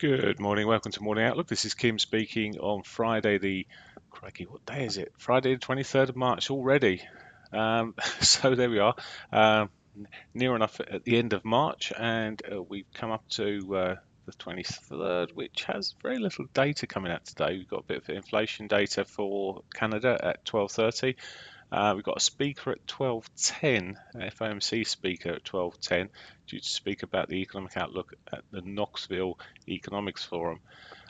Good morning, welcome to Morning Outlook. This is Kim speaking on Friday, crikey, what day is it? Friday the 23rd of March already. So there we are, um, near enough at the end of March, and we've come up to the 23rd, which has very little data coming out today. We've got a bit of inflation data for Canada at 12:30. We've got a speaker at 12:10, an FOMC speaker at 12:10, due to speak about the economic outlook at the Knoxville Economics Forum.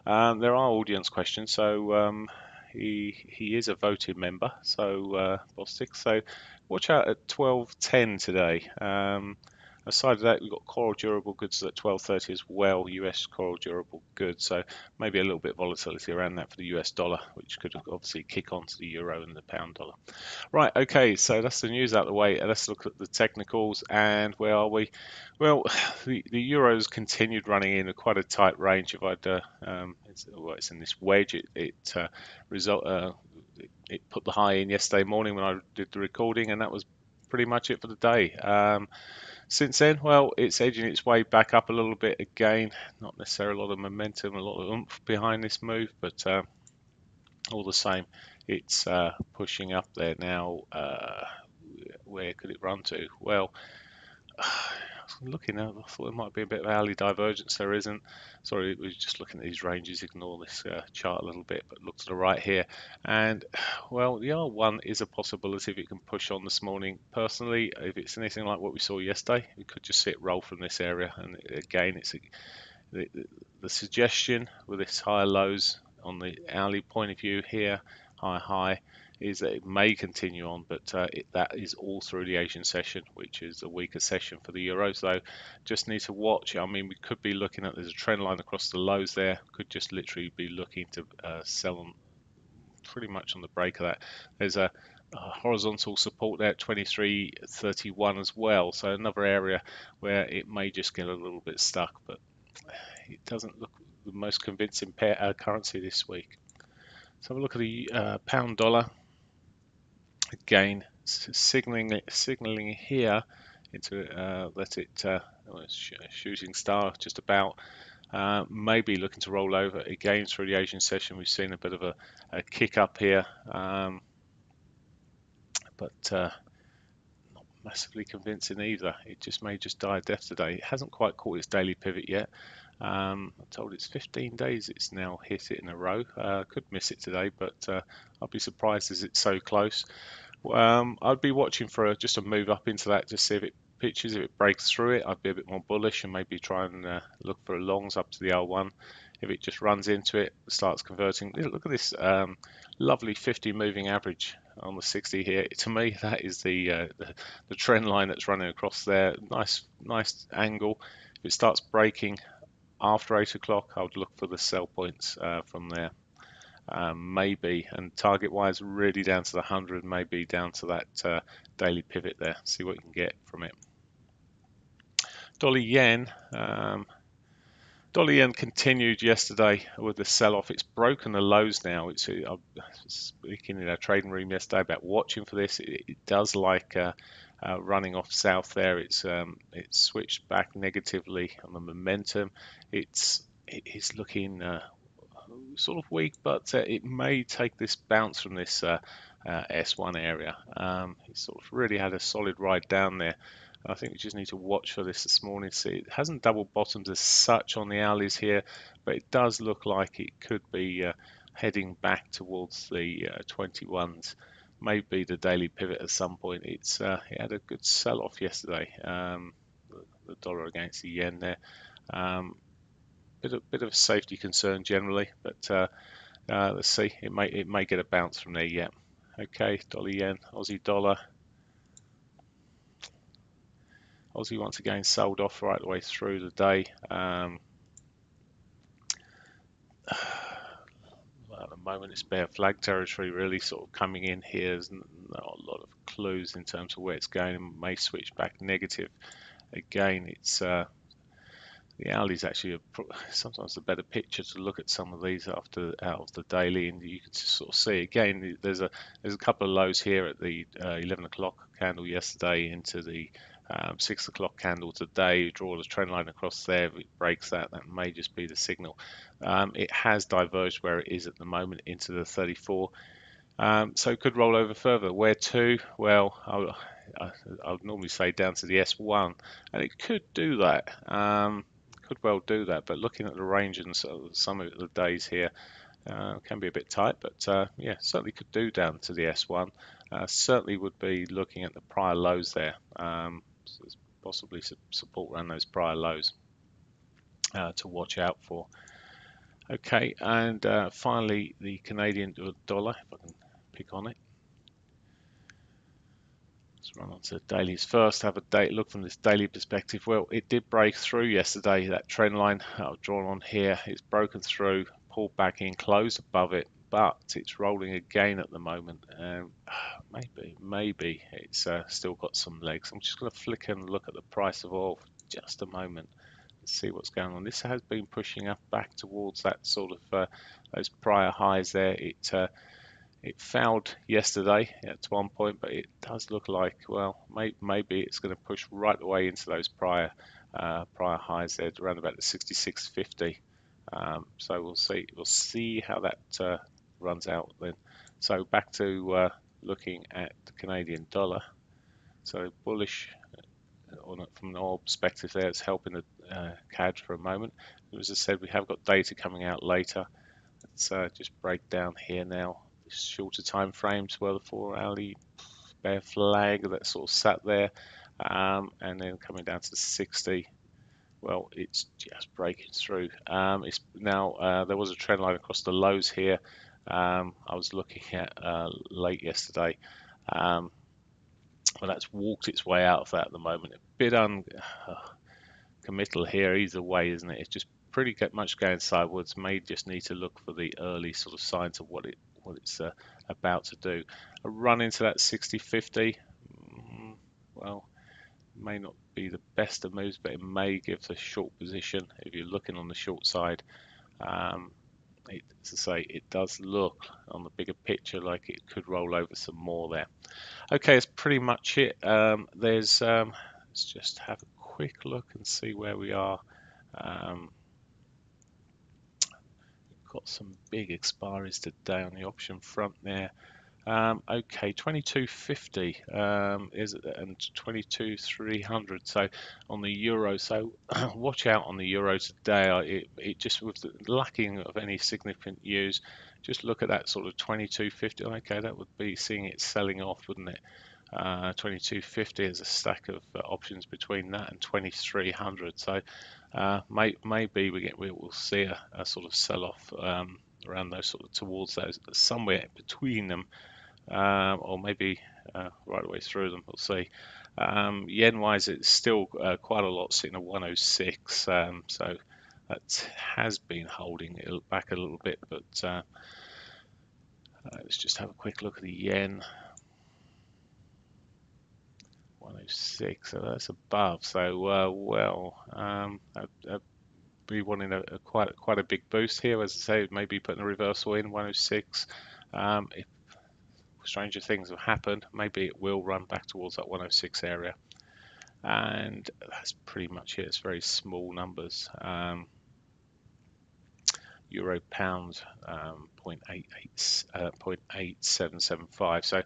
There are audience questions, so he is a voting member, so Bostic. So watch out at 12:10 today. Aside of that, we've got coral durable goods at 12:30 as well, US coral durable goods. So maybe a little bit of volatility around that for the US dollar, which could obviously kick on to the euro and the pound dollar. Right, okay, so that's the news out of the way. Let's look at the technicals, and where are we? Well, the euro's continued running in quite a tight range. If I'd, it's in this wedge. Result, it put the high in yesterday morning when I did the recording, and that was pretty much it for the day. Since then, well, it's edging its way back up a little bit again. Not necessarily a lot of momentum, a lot of oomph behind this move, but all the same, it's pushing up there now. Where could it run to? Well, looking at, I thought there might be a bit of hourly divergence. There isn't. Sorry, we're just looking at these ranges. Ignore this chart a little bit, but look to the right here. And well, the R1 is a possibility if it can push on this morning. Personally, if it's anything like what we saw yesterday, it could just sit roll from this area. And again, the suggestion with its higher lows on the hourly point of view here, high, is that it may continue on, but that is all through the Asian session, which is a weaker session for the euro. So just need to watch. I mean, we could be looking at, there's a trend line across the lows there, could just literally be looking to sell on pretty much on the break of that. There's a horizontal support there at 23.31 as well, so another area where it may just get a little bit stuck, but it doesn't look the most convincing currency this week. So have a look at the pound dollar. Again, signaling here into let it shooting star just about. Maybe looking to roll over again through the Asian session. We've seen a bit of a kick up here, but not massively convincing either. It just may just die a death today. It hasn't quite caught its daily pivot yet. I'm told it's 15 days it's now hit it in a row. Could miss it today, but I'll be surprised as it's so close. I'd be watching for just a move up into that to see if it pitches. If it breaks through it, I'd be a bit more bullish and maybe try and look for longs up to the L1. If it just runs into it, starts converting. Look at this lovely 50 moving average on the 60 here. To me, that is the trend line that's running across there. Nice angle. If it starts breaking after 8 o'clock, I would look for the sell points from there. Maybe, and target wise, really down to the 100, maybe down to that daily pivot there. See what you can get from it. Dollar yen. Dollar yen continued yesterday with the sell-off. It's broken the lows now. I was speaking in our trading room yesterday about watching for this. It does like running off south there. It's switched back negatively on the momentum. It's looking sort of weak, but it may take this bounce from this S1 area. It sort of really had a solid ride down there. I think we just need to watch for this morning. See, it hasn't double bottomed as such on the hourlies here, but it does look like it could be heading back towards the 21s. Maybe the daily pivot at some point. It had a good sell-off yesterday. The dollar against the yen there. Bit of a safety concern generally, but let's see. It may get a bounce from there yet. Okay, dollar yen, Aussie dollar. Aussie once again sold off right the way through the day. At the moment, it's bear flag territory, really sort of coming in here. There's not a lot of clues in terms of where it's going. It may switch back negative again. It's the hourly is actually sometimes a better picture to look at some of these out of the daily, and you can sort of see again. There's a couple of lows here at the 11 o'clock candle yesterday into the 6 o'clock candle today, draw the trend line across there. If it breaks that, that may just be the signal. It has diverged where it is at the moment into the 34. So it could roll over further. Where to? Well, I would normally say down to the S1, and it could do that. Could well do that. But looking at the range and some of the days here, can be a bit tight. But yeah, certainly could do down to the S1. Certainly would be looking at the prior lows there. So there's possibly support around those prior lows to watch out for. Okay, and finally the Canadian dollar, if I can pick on it. Let's run on to the dailies first, have a look from this daily perspective. Well, it did break through yesterday, that trend line I've drawn on here. It's broken through, pulled back in, closed above it, but it's rolling again at the moment. Maybe it's still got some legs. I'm just going to flick and look at the price of oil for just a moment. See what's going on. This has been pushing up back towards that sort of those prior highs there. It fouled yesterday at one point, but it does look like, well, maybe it's going to push right away into those prior highs there, around about the 66.50. So we'll see how that runs out then. So back to looking at the Canadian dollar. So bullish from an oil perspective there. It's helping the CAD for a moment. As I said, we have got data coming out later. Let's just break down here now. Shorter time frames, well, the 4-hourly bear flag that sort of sat there, and then coming down to 60. Well, it's just breaking through. It's now there was a trend line across the lows here. I was looking at late yesterday. Well, that's walked its way out of that at the moment. A bit uncommittal here either way, isn't it? It's just pretty much going sideways. May just need to look for the early sort of signs of what it's about to do. A run into that 60.50, well, may not be the best of moves, but it may give a short position if you're looking on the short side. As I say, it does look on the bigger picture like it could roll over some more there. Okay, that's pretty much it. Let's just have a quick look and see where we are. Got some big expiries today on the option front there. Okay, 22.50 is and 22.300. So on the euro, so watch out on the euro today. It just with the lacking of any significant news, just look at that sort of 22.50. Okay, that would be seeing it selling off, wouldn't it? 22.50 is a stack of options between that and 2300. So maybe we'll see a sort of sell off around those sort of towards those, somewhere between them, or maybe right away through them. We'll see. Yen wise, it's still quite a lot sitting at 106. So that has been holding it back a little bit, but let's just have a quick look at the yen. 106, so that's above. So I'd be wanting quite a big boost here. As I say, maybe putting a reversal in 106. If stranger things have happened, maybe it will run back towards that 106 area. And that's pretty much it. It's very small numbers. Euro pound 0.8775. So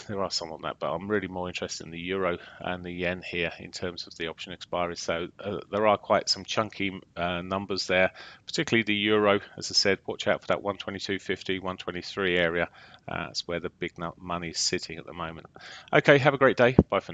there are some on that, but I'm really more interested in the euro and the yen here in terms of the option expiry. So there are quite some chunky numbers there, particularly the euro. As I said, watch out for that 122.50, 123 area. That's where the big money is sitting at the moment. Okay, have a great day. Bye for now.